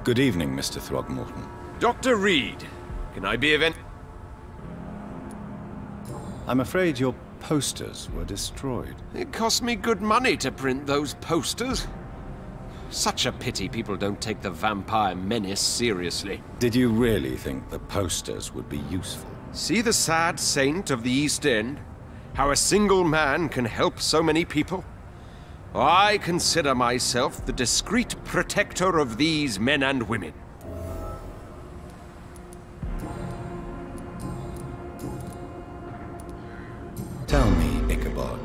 Good evening, Mr. Throgmorton. Dr. Reed, can I be of any... I'm afraid your posters were destroyed. It cost me good money to print those posters. Such a pity people don't take the vampire menace seriously. Did you really think the posters would be useful? See the sad saint of the East End? How a single man can help so many people? I consider myself the discreet protector of these men and women. Tell me, Ichabod,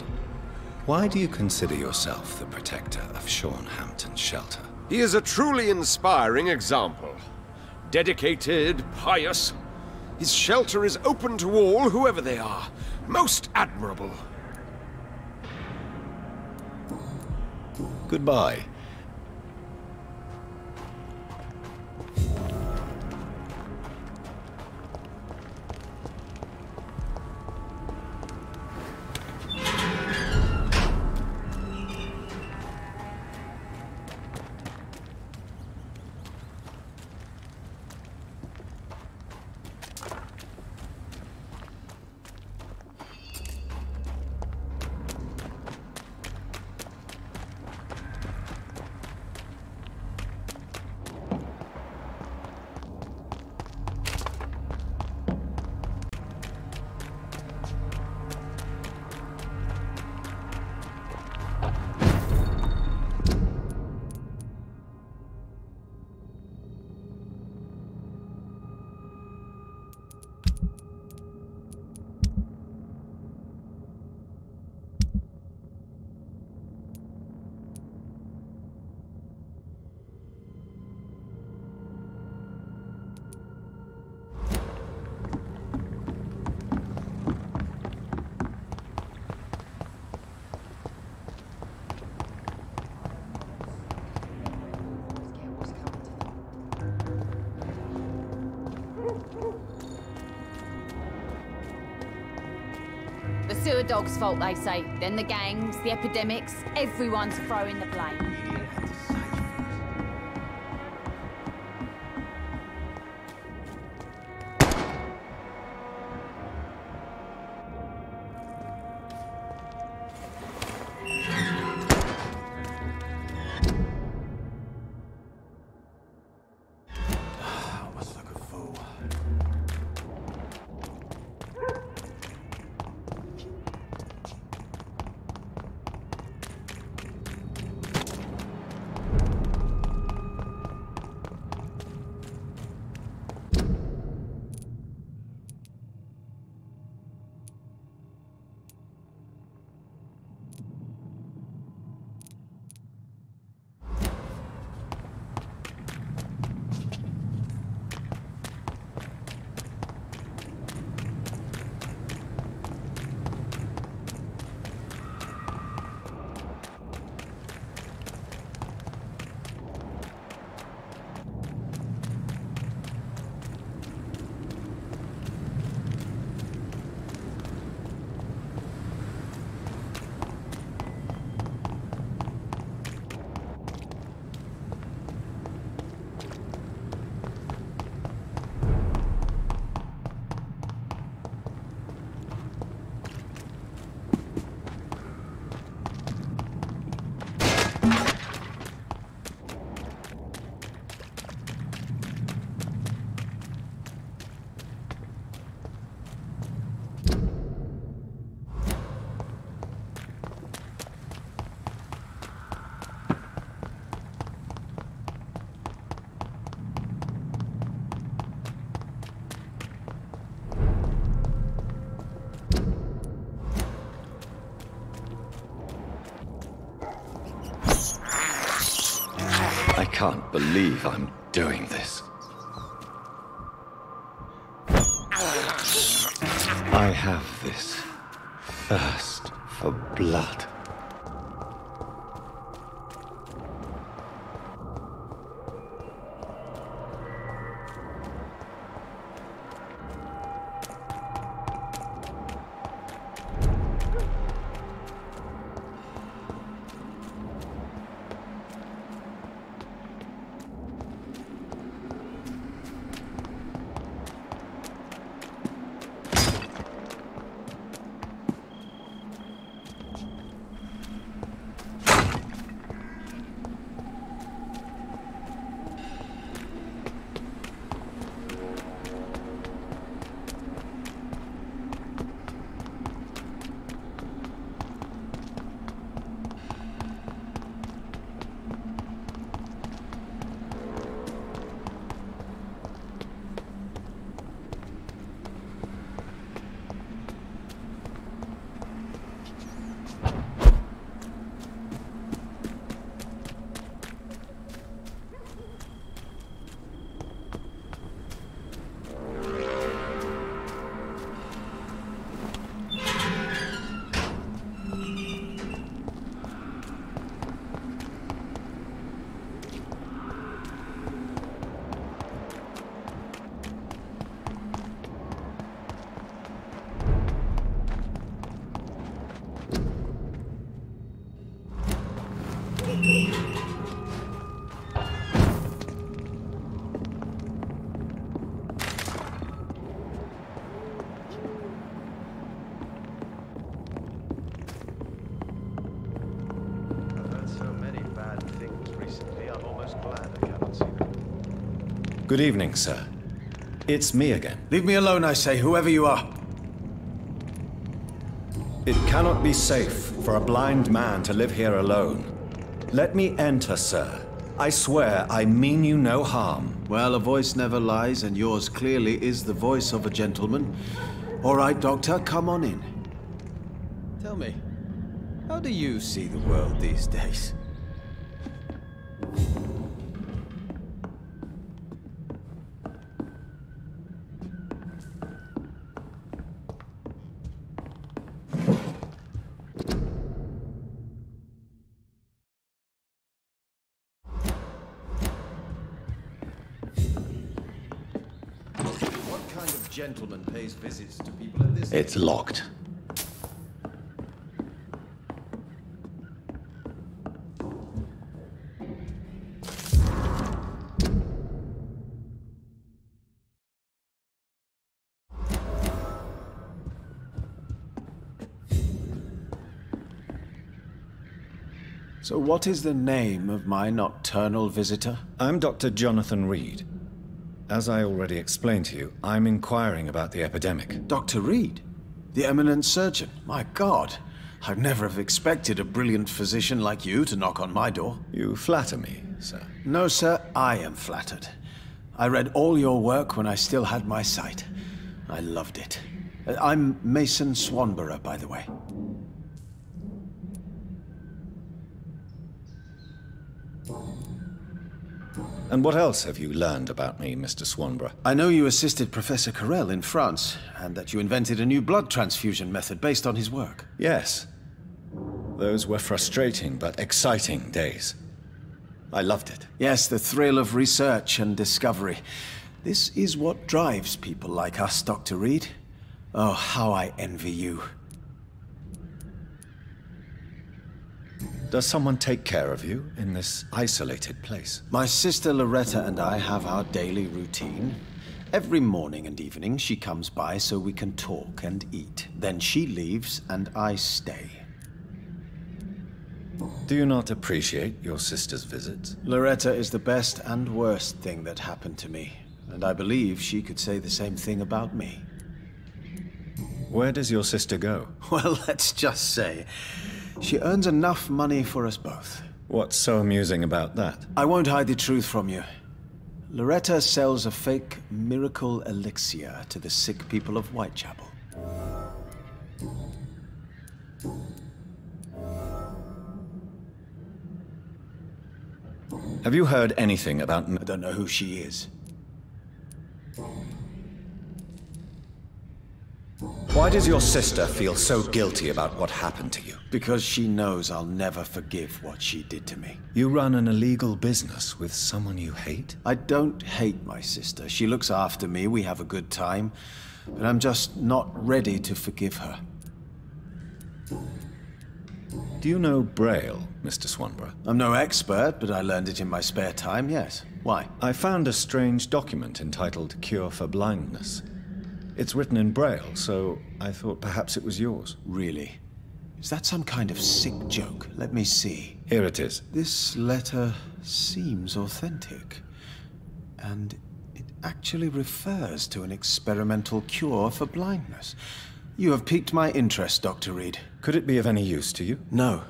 why do you consider yourself the protector of Sean Hampton's shelter? He is a truly inspiring example. Dedicated, pious. His shelter is open to all, whoever they are. Most admirable. Goodbye. The sewer dog's fault, they say. Then the gangs, the epidemics, everyone's throwing the blame. can't believe I'm doing this. I have this thirst for blood. Good evening, sir. It's me again. Leave me alone, I say, whoever you are. It cannot be safe for a blind man to live here alone. Let me enter, sir. I swear I mean you no harm. Well, a voice never lies, and yours clearly is the voice of a gentleman. All right, Doctor, come on in. Tell me, how do you see the world these days? Gentleman pays visits to people at this... It's locked. So what is the name of my nocturnal visitor? I'm Dr. Jonathan Reed. As I already explained to you, I'm inquiring about the epidemic. Dr. Reed? The eminent surgeon? My God, I'd never have expected a brilliant physician like you to knock on my door. You flatter me, sir. No, sir, I am flattered. I read all your work when I still had my sight. I loved it. I'm Mason Swanborough, by the way. And what else have you learned about me, Mr. Swanborough? I know you assisted Professor Carell in France, and that you invented a new blood transfusion method based on his work. Yes. Those were frustrating but exciting days. I loved it. Yes, the thrill of research and discovery. This is what drives people like us, Dr. Reed. Oh, how I envy you. Does someone take care of you in this isolated place? My sister Loretta and I have our daily routine. Every morning and evening she comes by so we can talk and eat. Then she leaves and I stay. Do you not appreciate your sister's visits? Loretta is the best and worst thing that happened to me. And I believe she could say the same thing about me. Where does your sister go? Well, let's just say, she earns enough money for us both. What's so amusing about that? I won't hide the truth from you. Loretta sells a fake miracle elixir to the sick people of Whitechapel. Have you heard anything about... I don't know who she is. Why does your sister feel so guilty about what happened to you? Because she knows I'll never forgive what she did to me. You run an illegal business with someone you hate? I don't hate my sister. She looks after me, we have a good time. But I'm just not ready to forgive her. Do you know Braille, Mr. Swanborough? I'm no expert, but I learned it in my spare time, yes. Why? I found a strange document entitled Cure for Blindness. It's written in Braille, so I thought perhaps it was yours. Really? Is that some kind of sick joke? Let me see. Here it is. This letter seems authentic. And it actually refers to an experimental cure for blindness. You have piqued my interest, Dr. Reed. Could it be of any use to you? No.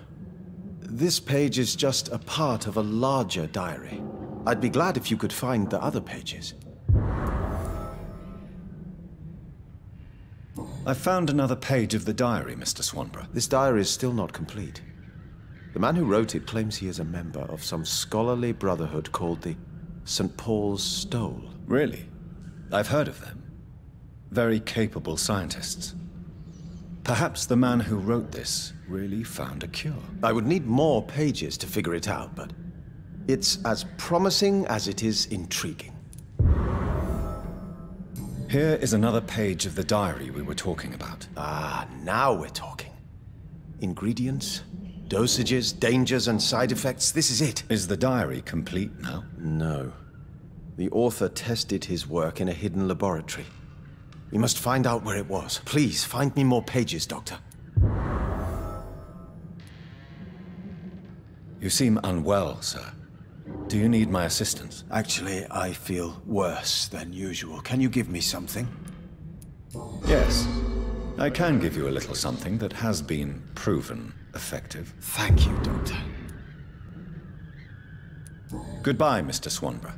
This page is just a part of a larger diary. I'd be glad if you could find the other pages. I found another page of the diary, Mr. Swanborough. This diary is still not complete. The man who wrote it claims he is a member of some scholarly brotherhood called the St. Paul's Stole. Really? I've heard of them. Very capable scientists. Perhaps the man who wrote this really found a cure. I would need more pages to figure it out, but it's as promising as it is intriguing. Here is another page of the diary we were talking about. Ah, now we're talking. Ingredients, dosages, dangers, and side effects. This is it. Is the diary complete now? No. The author tested his work in a hidden laboratory. We must find out where it was. Please, find me more pages, Doctor. You seem unwell, sir. Do you need my assistance? Actually, I feel worse than usual. Can you give me something? Yes. I can give you a little something that has been proven effective. Thank you, Doctor. Goodbye, Mr. Swanborough.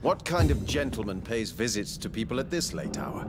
What kind of gentleman pays visits to people at this late hour?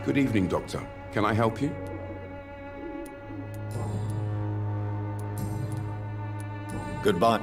Good evening, Doctor. Can I help you? Goodbye.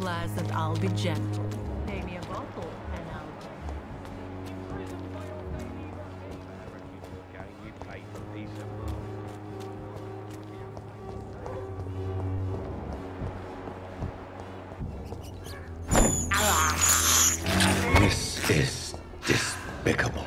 glass and I'll be gentle. Pay me a bottle and I'll... This is despicable.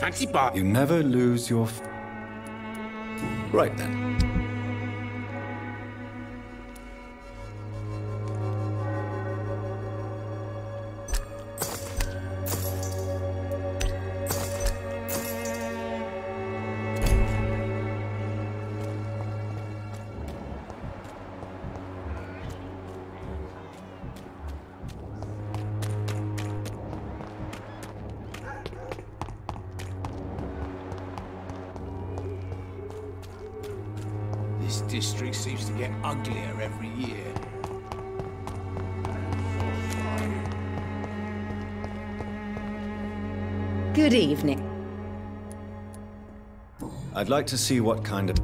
Fancy bar. You never lose your... Right then. This district seems to get uglier every year. Good evening. I'd like to see what kind of...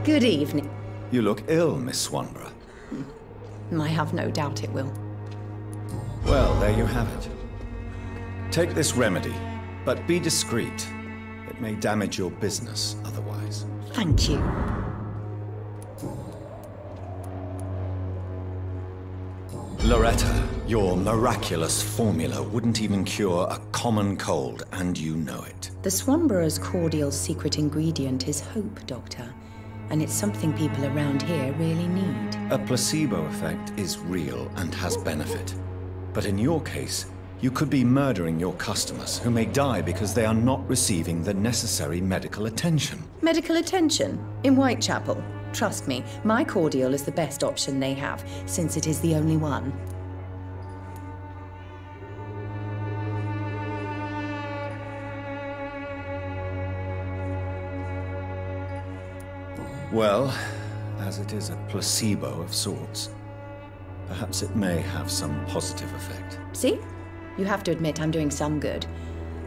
Good evening. You look ill, Miss Swanborough. I have no doubt it will. Well, there you have it. Take this remedy, but be discreet. It may damage your business otherwise. Thank you. Loretta, your miraculous formula wouldn't even cure a common cold, and you know it. The Swanborough's cordial secret ingredient is hope, Doctor. And it's something people around here really need. A placebo effect is real and has benefit. But in your case, you could be murdering your customers who may die because they are not receiving the necessary medical attention. Medical attention? In Whitechapel? Trust me, my cordial is the best option they have, since it is the only one. Well, as it is a placebo of sorts, perhaps it may have some positive effect. See? You have to admit I'm doing some good.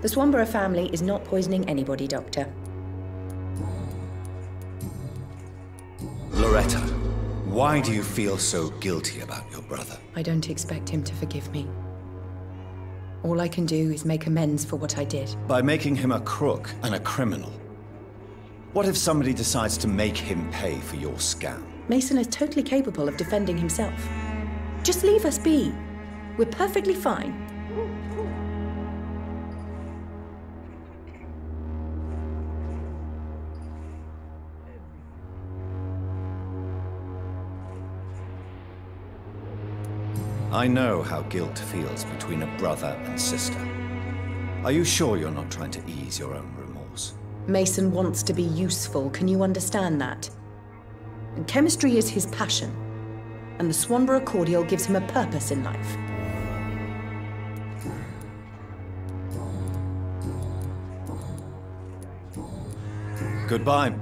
The Swanborough family is not poisoning anybody, Doctor. Loretta, why do you feel so guilty about your brother? I don't expect him to forgive me. All I can do is make amends for what I did. By making him a crook and a criminal. What if somebody decides to make him pay for your scam? Mason is totally capable of defending himself. Just leave us be. We're perfectly fine. I know how guilt feels between a brother and sister. Are you sure you're not trying to ease your own remorse? Mason wants to be useful, can you understand that? And chemistry is his passion, and the Swanborough cordial gives him a purpose in life. Goodbye.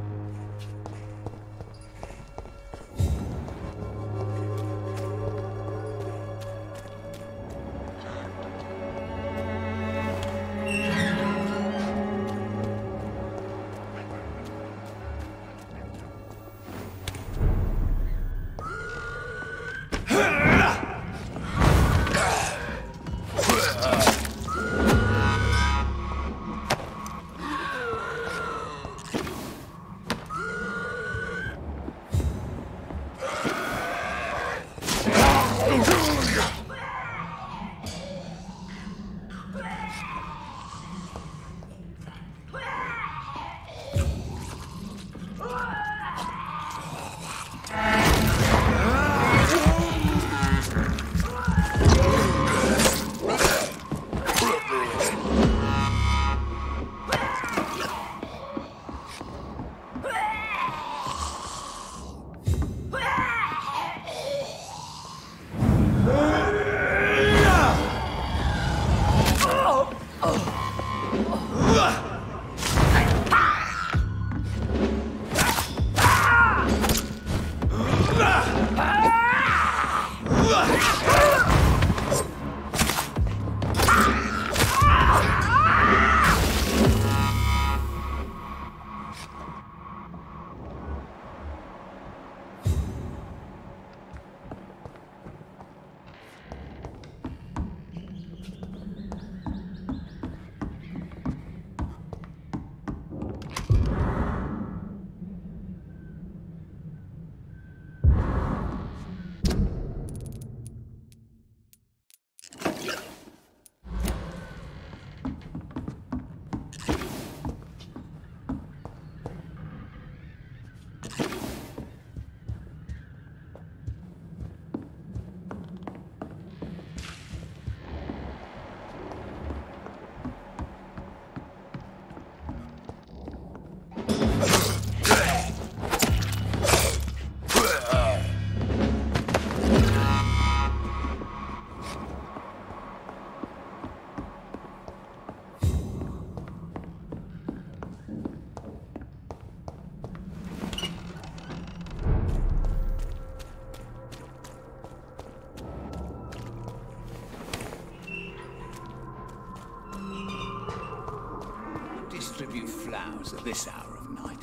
cows at this hour of night.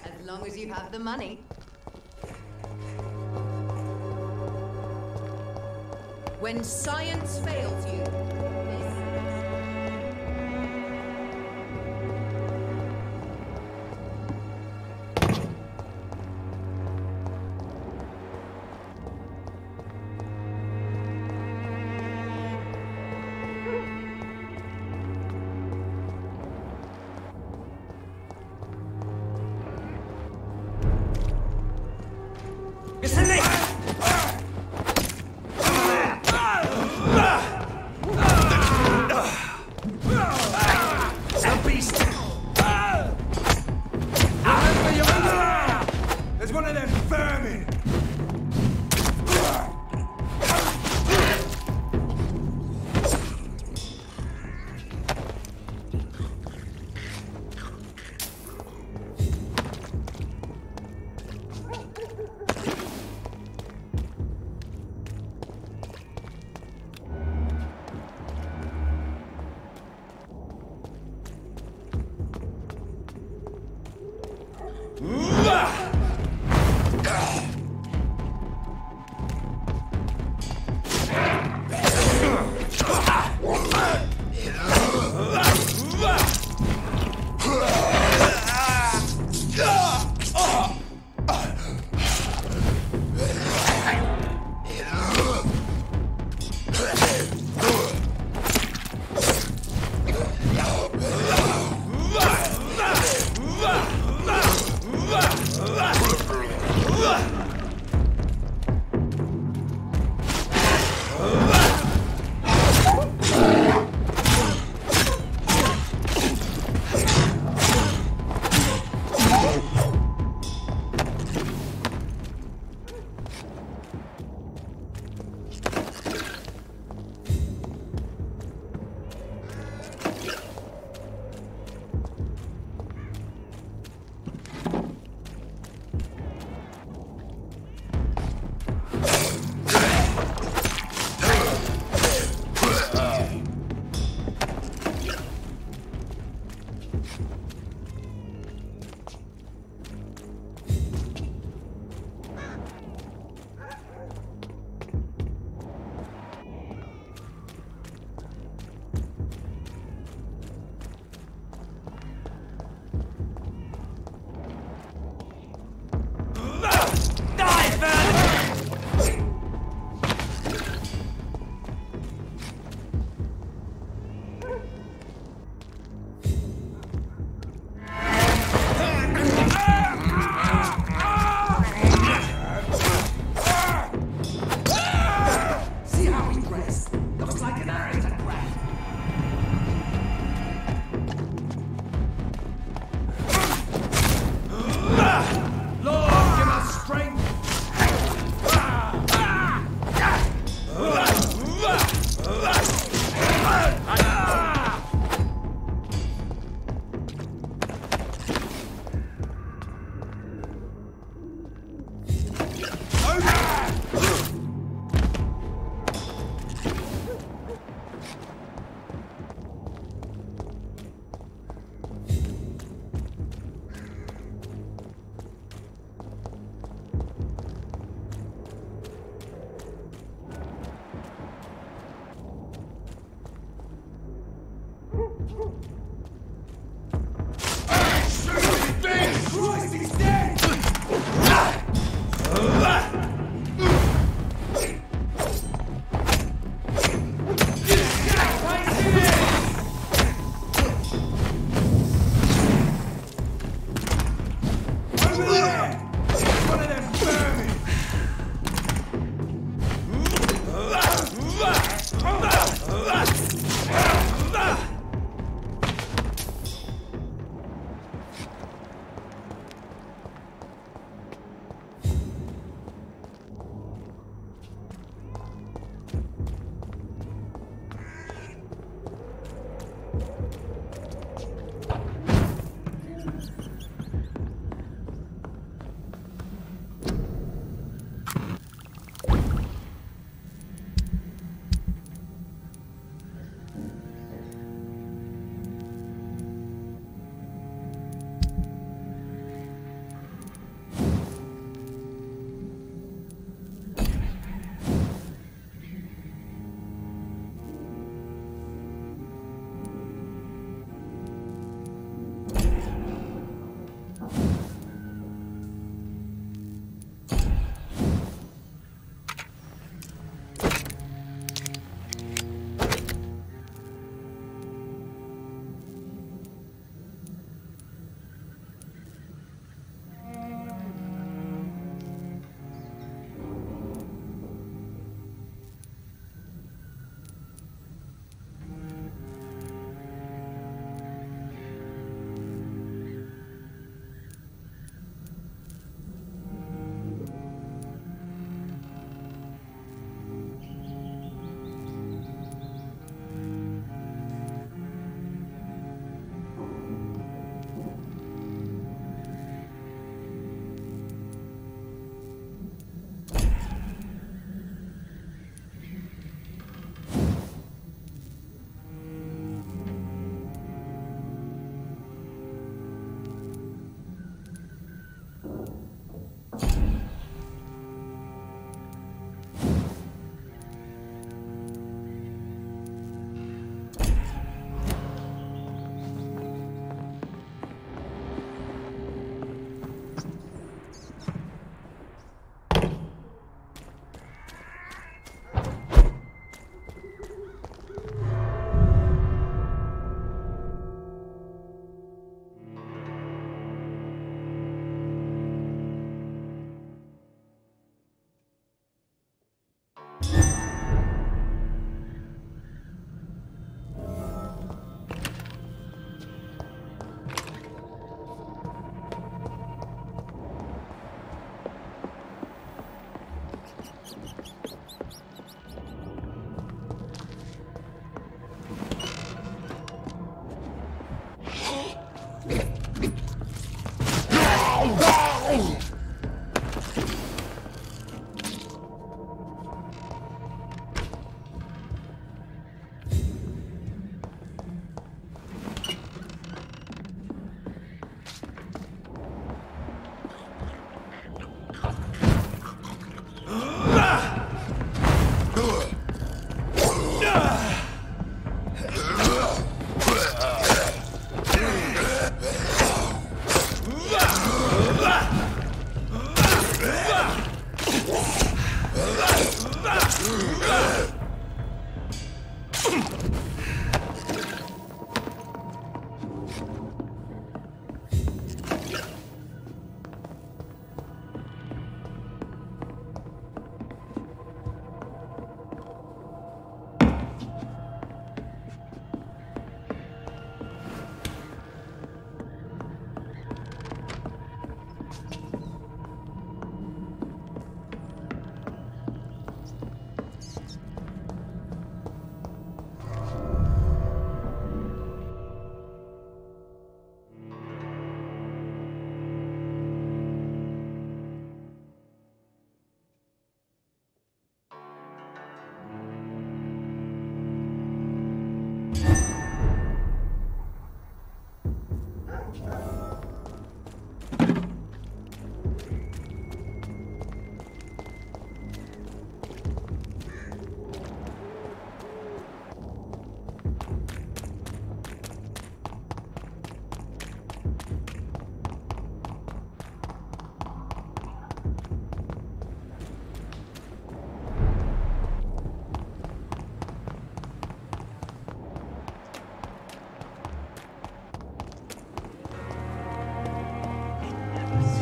As long as you have the money. When science fails you,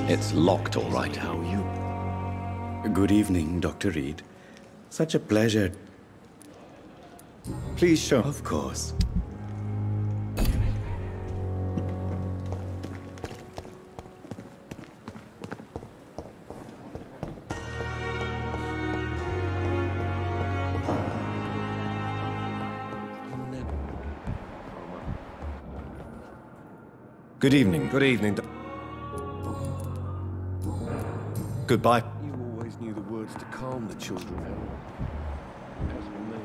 It's locked, all right. How you... Good evening, Dr. Reed. Such a pleasure. Please show... Of course. Good evening. Good evening. Goodbye. You always knew the words to calm the children. As for me,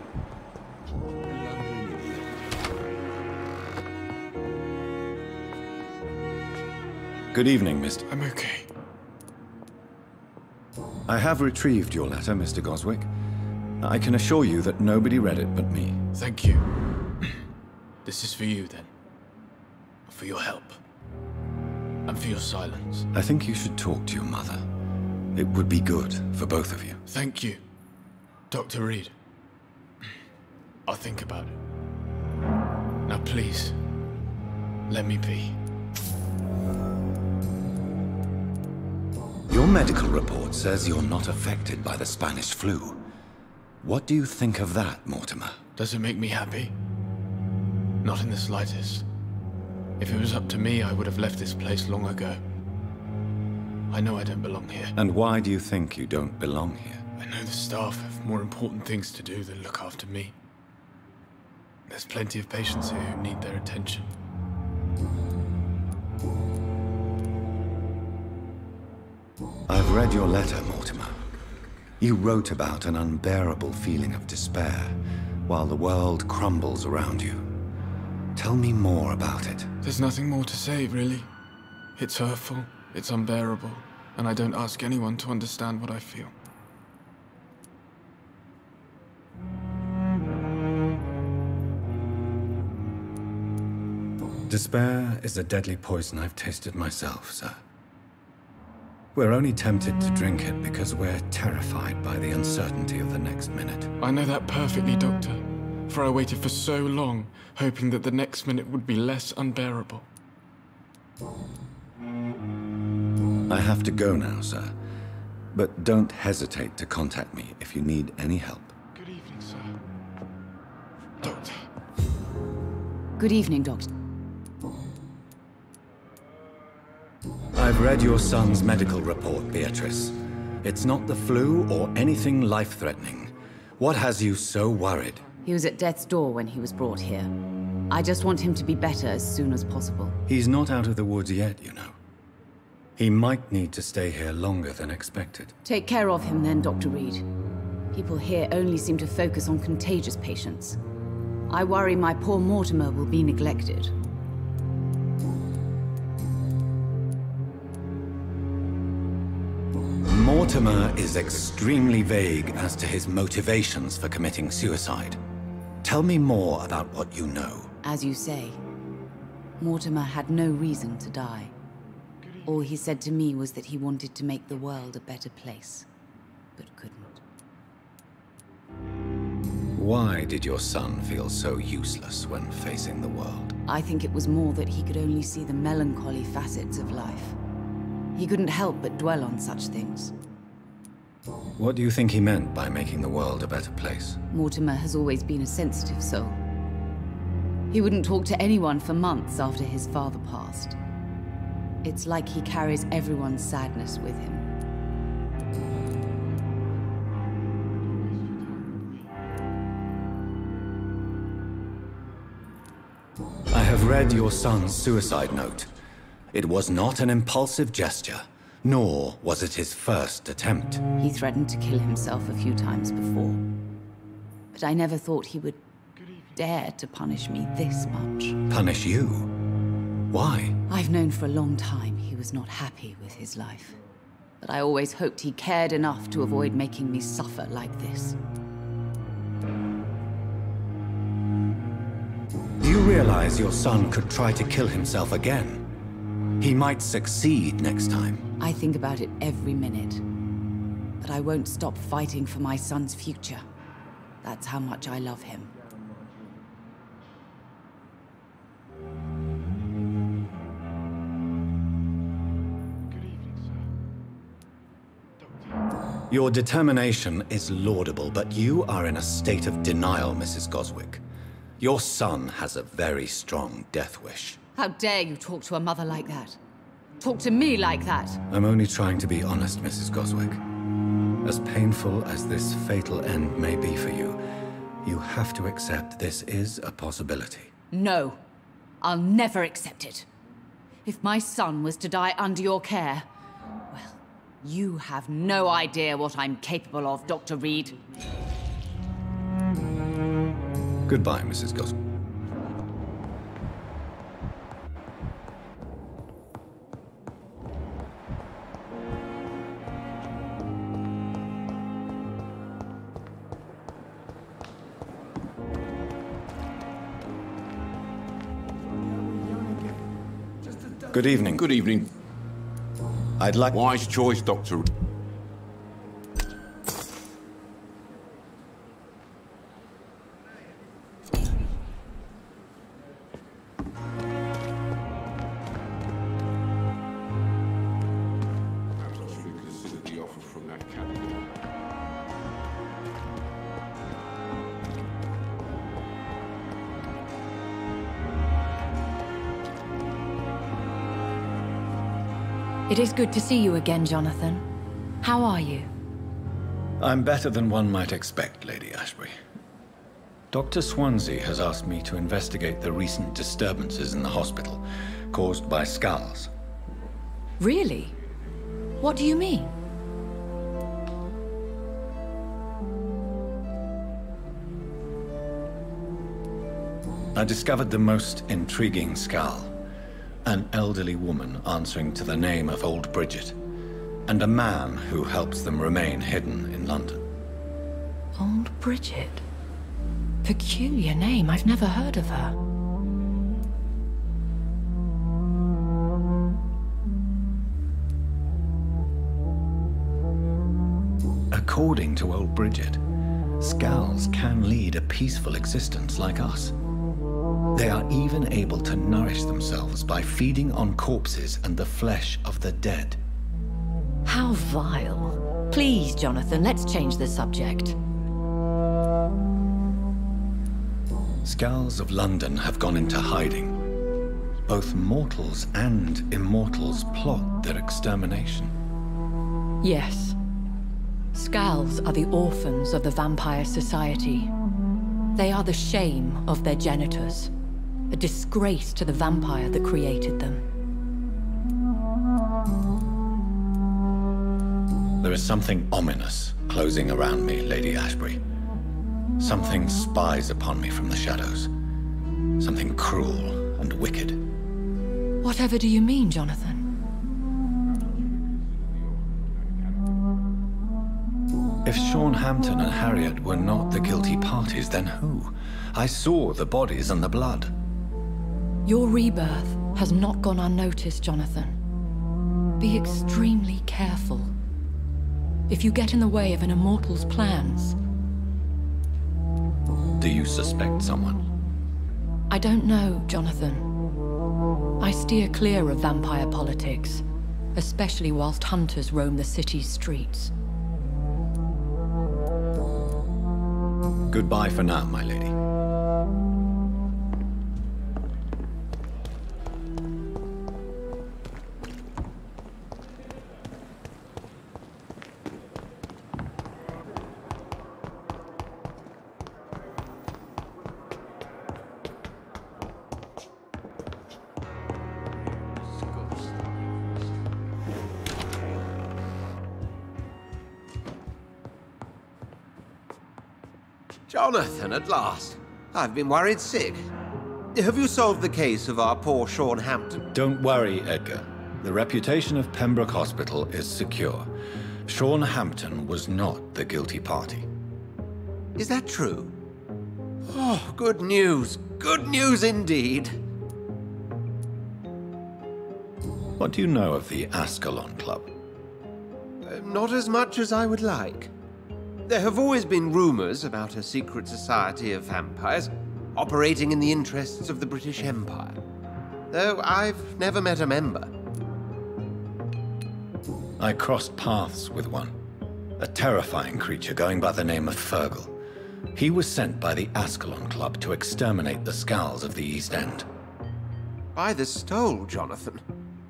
Good evening, Mr. I'm okay. I have retrieved your letter, Mr. Goswick. I can assure you that nobody read it but me. Thank you. This is for you, then. For your help. And for your silence. I think you should talk to your mother. It would be good for both of you. Thank you, Dr. Reed. I'll think about it. Now please, let me be. Your medical report says you're not affected by the Spanish flu. What do you think of that, Mortimer? Does it make me happy? Not in the slightest. If it was up to me, I would have left this place long ago. I know I don't belong here. And why do you think you don't belong here? I know the staff have more important things to do than look after me. There's plenty of patients here who need their attention. I've read your letter, Mortimer. You wrote about an unbearable feeling of despair while the world crumbles around you. Tell me more about it. There's nothing more to say, really. It's hurtful, it's unbearable, and I don't ask anyone to understand what I feel. Despair is a deadly poison I've tasted myself, sir. We're only tempted to drink it because we're terrified by the uncertainty of the next minute. I know that perfectly, Doctor. For I waited for so long, hoping that the next minute would be less unbearable. I have to go now, sir. But don't hesitate to contact me if you need any help. Good evening, sir. Doctor. Good evening, Doctor. I've read your son's medical report, Beatrice. It's not the flu or anything life-threatening. What has you so worried? He was at death's door when he was brought here. I just want him to be better as soon as possible. He's not out of the woods yet, you know. He might need to stay here longer than expected. Take care of him then, Dr. Reed. People here only seem to focus on contagious patients. I worry my poor Mortimer will be neglected. Mortimer is extremely vague as to his motivations for committing suicide. Tell me more about what you know. As you say, Mortimer had no reason to die. All he said to me was that he wanted to make the world a better place, but couldn't. Why did your son feel so useless when facing the world? I think it was more that he could only see the melancholy facets of life. He couldn't help but dwell on such things. What do you think he meant by making the world a better place? Mortimer has always been a sensitive soul. He wouldn't talk to anyone for months after his father passed. It's like he carries everyone's sadness with him. I have read your son's suicide note. It was not an impulsive gesture, nor was it his first attempt. He threatened to kill himself a few times before. But I never thought he would dare to punish me this much. Punish you? Why? I've known for a long time he was not happy with his life. But I always hoped he cared enough to avoid making me suffer like this. Do you realize your son could try to kill himself again? He might succeed next time. I think about it every minute. But I won't stop fighting for my son's future. That's how much I love him. Good evening, sir. Your determination is laudable, but you are in a state of denial, Mrs. Goswick. Your son has a very strong death wish. How dare you talk to a mother like that? Talk to me like that? I'm only trying to be honest, Mrs. Goswick. As painful as this fatal end may be for you, you have to accept this is a possibility. No. I'll never accept it. If my son was to die under your care, well, you have no idea what I'm capable of, Dr. Reed. Goodbye, Mrs. Goswick. Good evening. Good evening. I'd like... Wise choice, Doctor. It is good to see you again, Jonathan. How are you? I'm better than one might expect, Lady Ashbury. Dr. Swansea has asked me to investigate the recent disturbances in the hospital, caused by skulls. Really? What do you mean? I discovered the most intriguing skull. An elderly woman answering to the name of Old Bridget, and a man who helps them remain hidden in London. Old Bridget? Peculiar name, I've never heard of her. According to Old Bridget, skulls can lead a peaceful existence like us. They are even able to nourish themselves by feeding on corpses and the flesh of the dead. How vile. Please, Jonathan, let's change the subject. Skulls of London have gone into hiding. Both mortals and immortals plot their extermination. Yes. Skulls are the orphans of the Vampire Society. They are the shame of their genitors. A disgrace to the vampire that created them. There is something ominous closing around me, Lady Ashbury. Something spies upon me from the shadows. Something cruel and wicked. Whatever do you mean, Jonathan? If Sean Hampton and Harriet were not the guilty parties, then who? I saw the bodies and the blood. Your rebirth has not gone unnoticed, Jonathan. Be extremely careful. If you get in the way of an immortal's plans... Do you suspect someone? I don't know, Jonathan. I steer clear of vampire politics, especially whilst hunters roam the city's streets. Goodbye for now, my lady. Jonathan, at last. I've been worried sick. Have you solved the case of our poor Sean Hampton? Don't worry, Edgar. The reputation of Pembroke Hospital is secure. Sean Hampton was not the guilty party. Is that true? Oh, good news. Good news indeed. What do you know of the Ascalon Club? Not as much as I would like. There have always been rumors about a secret society of vampires operating in the interests of the British Empire, though I've never met a member. I crossed paths with one. a terrifying creature going by the name of Fergal. He was sent by the Ascalon Club to exterminate the Skulls of the East End. By the stole, Jonathan.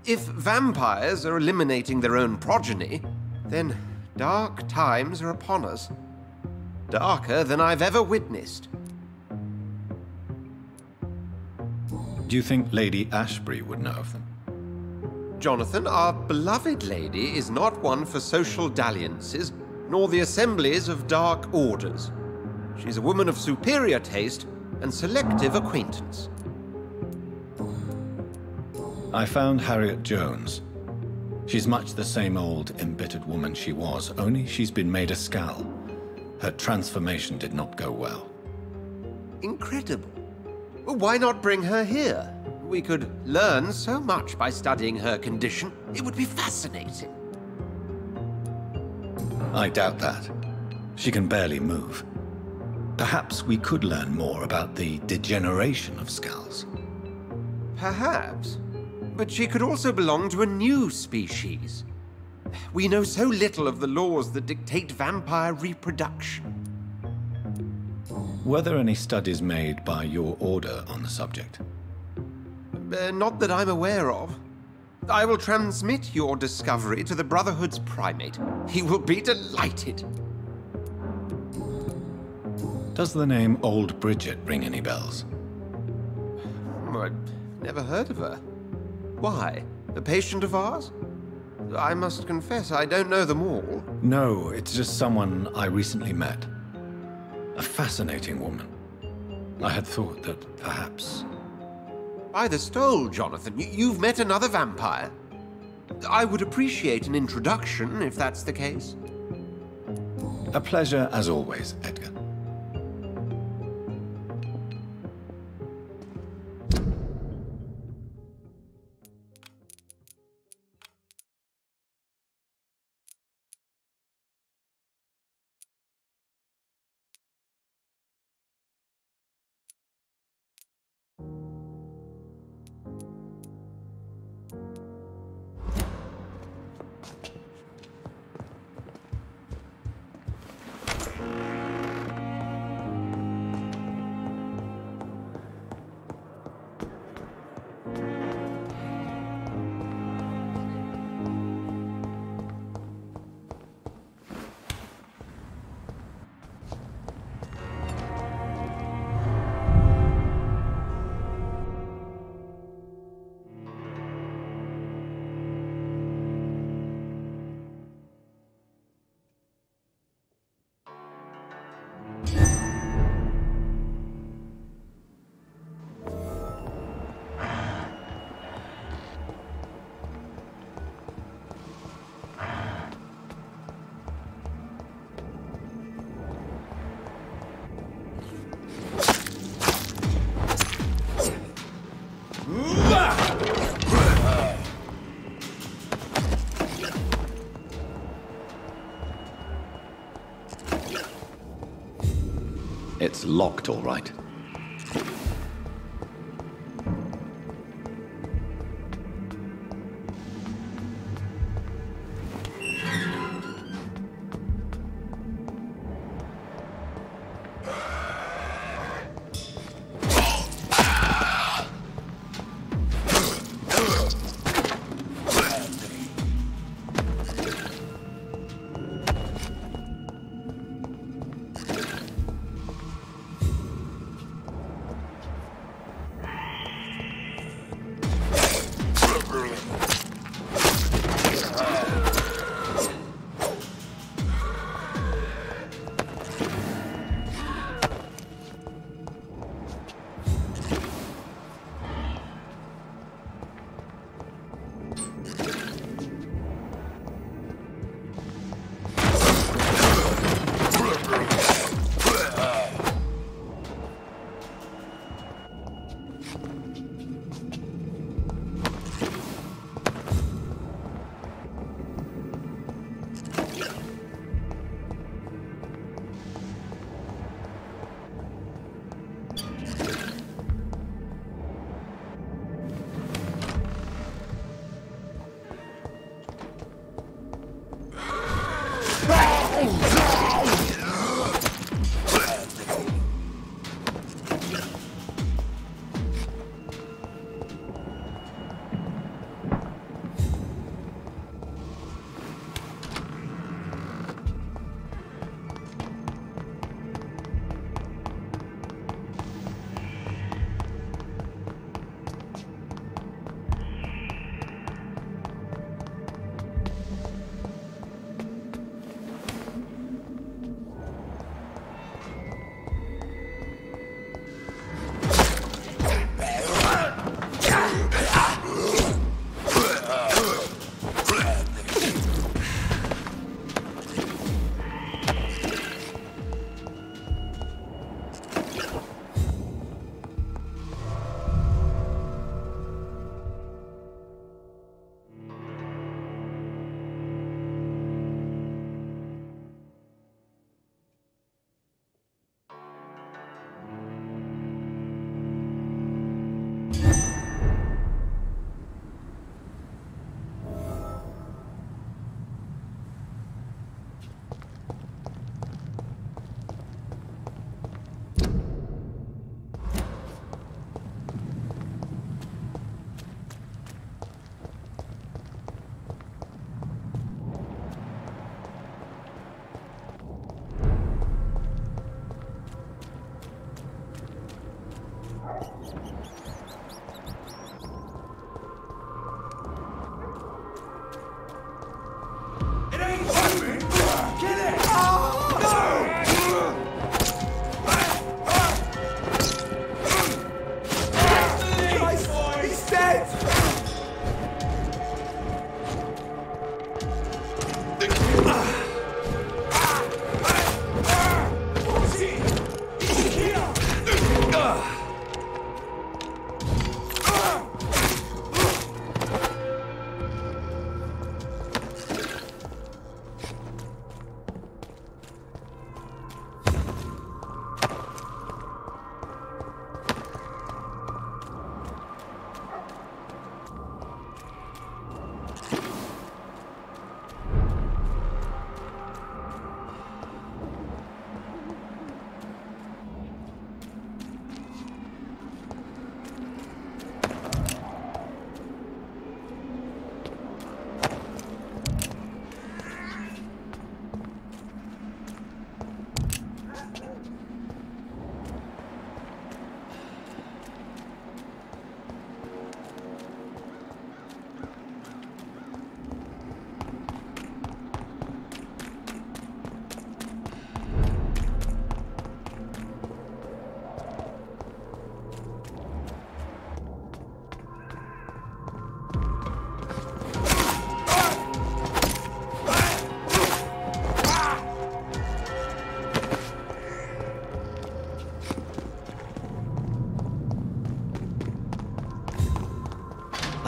If vampires are eliminating their own progeny, then dark times are upon us. Darker than I've ever witnessed. Do you think Lady Ashbury would know of them? Jonathan, our beloved lady is not one for social dalliances, nor the assemblies of dark orders. She's a woman of superior taste and selective acquaintance. I found Harriet Jones. She's much the same old, embittered woman she was, only she's been made a Skull. Her transformation did not go well. Incredible. Well, why not bring her here? We could learn so much by studying her condition. It would be fascinating. I doubt that. She can barely move. Perhaps we could learn more about the degeneration of Skulls. Perhaps. But she could also belong to a new species. We know so little of the laws that dictate vampire reproduction. Were there any studies made by your order on the subject? Not that I'm aware of. I will transmit your discovery to the Brotherhood's primate. He will be delighted. Does the name Old Bridget ring any bells? I've never heard of her. Why? A patient of ours? I must confess, I don't know them all. No, it's just someone I recently met. A fascinating woman. I had thought that perhaps... By the stole, Jonathan, you've met another vampire. I would appreciate an introduction, if that's the case. A pleasure, as always, Edgar. It's locked, all right.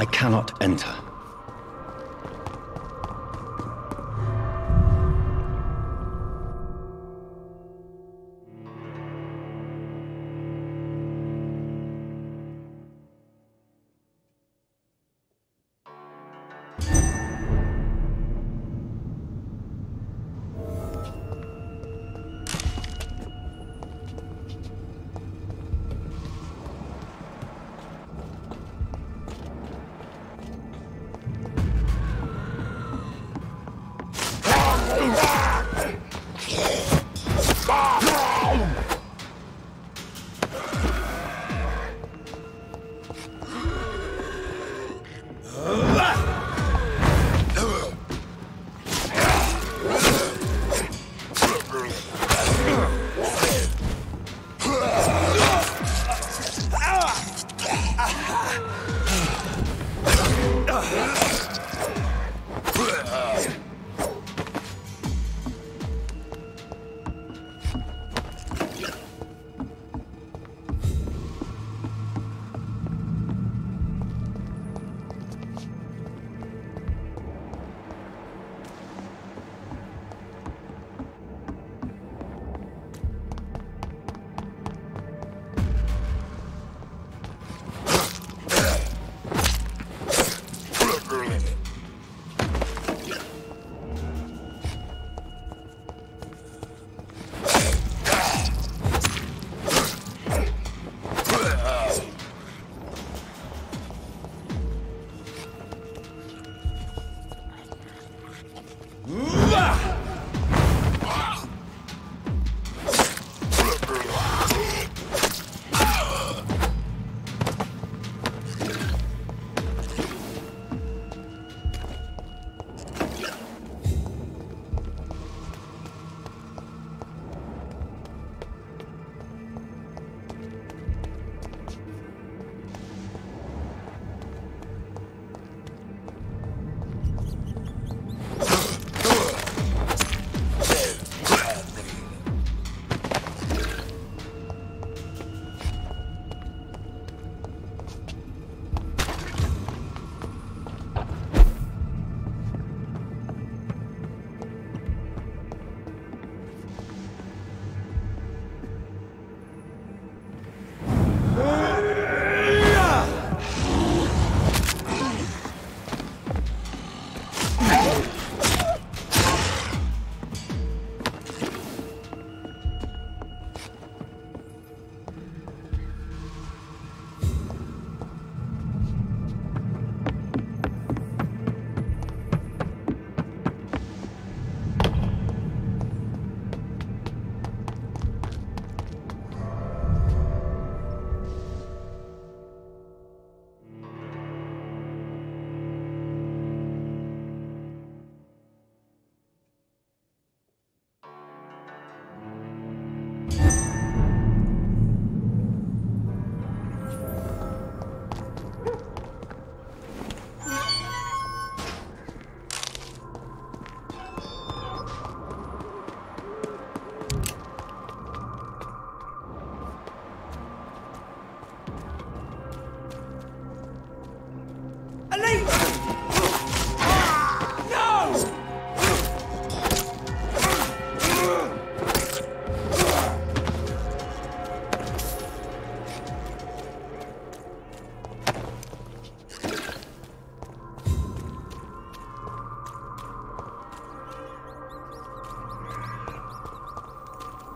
I cannot enter.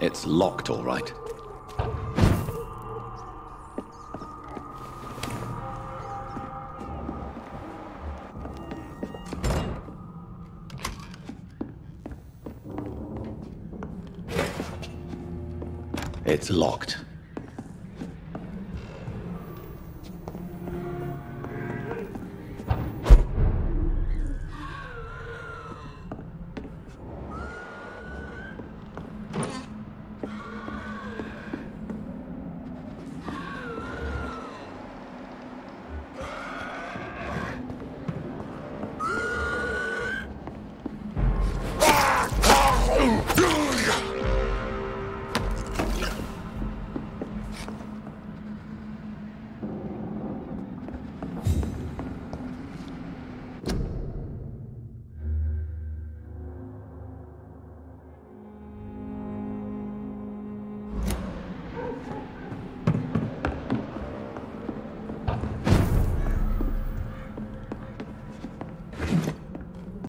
It's locked, all right. It's locked.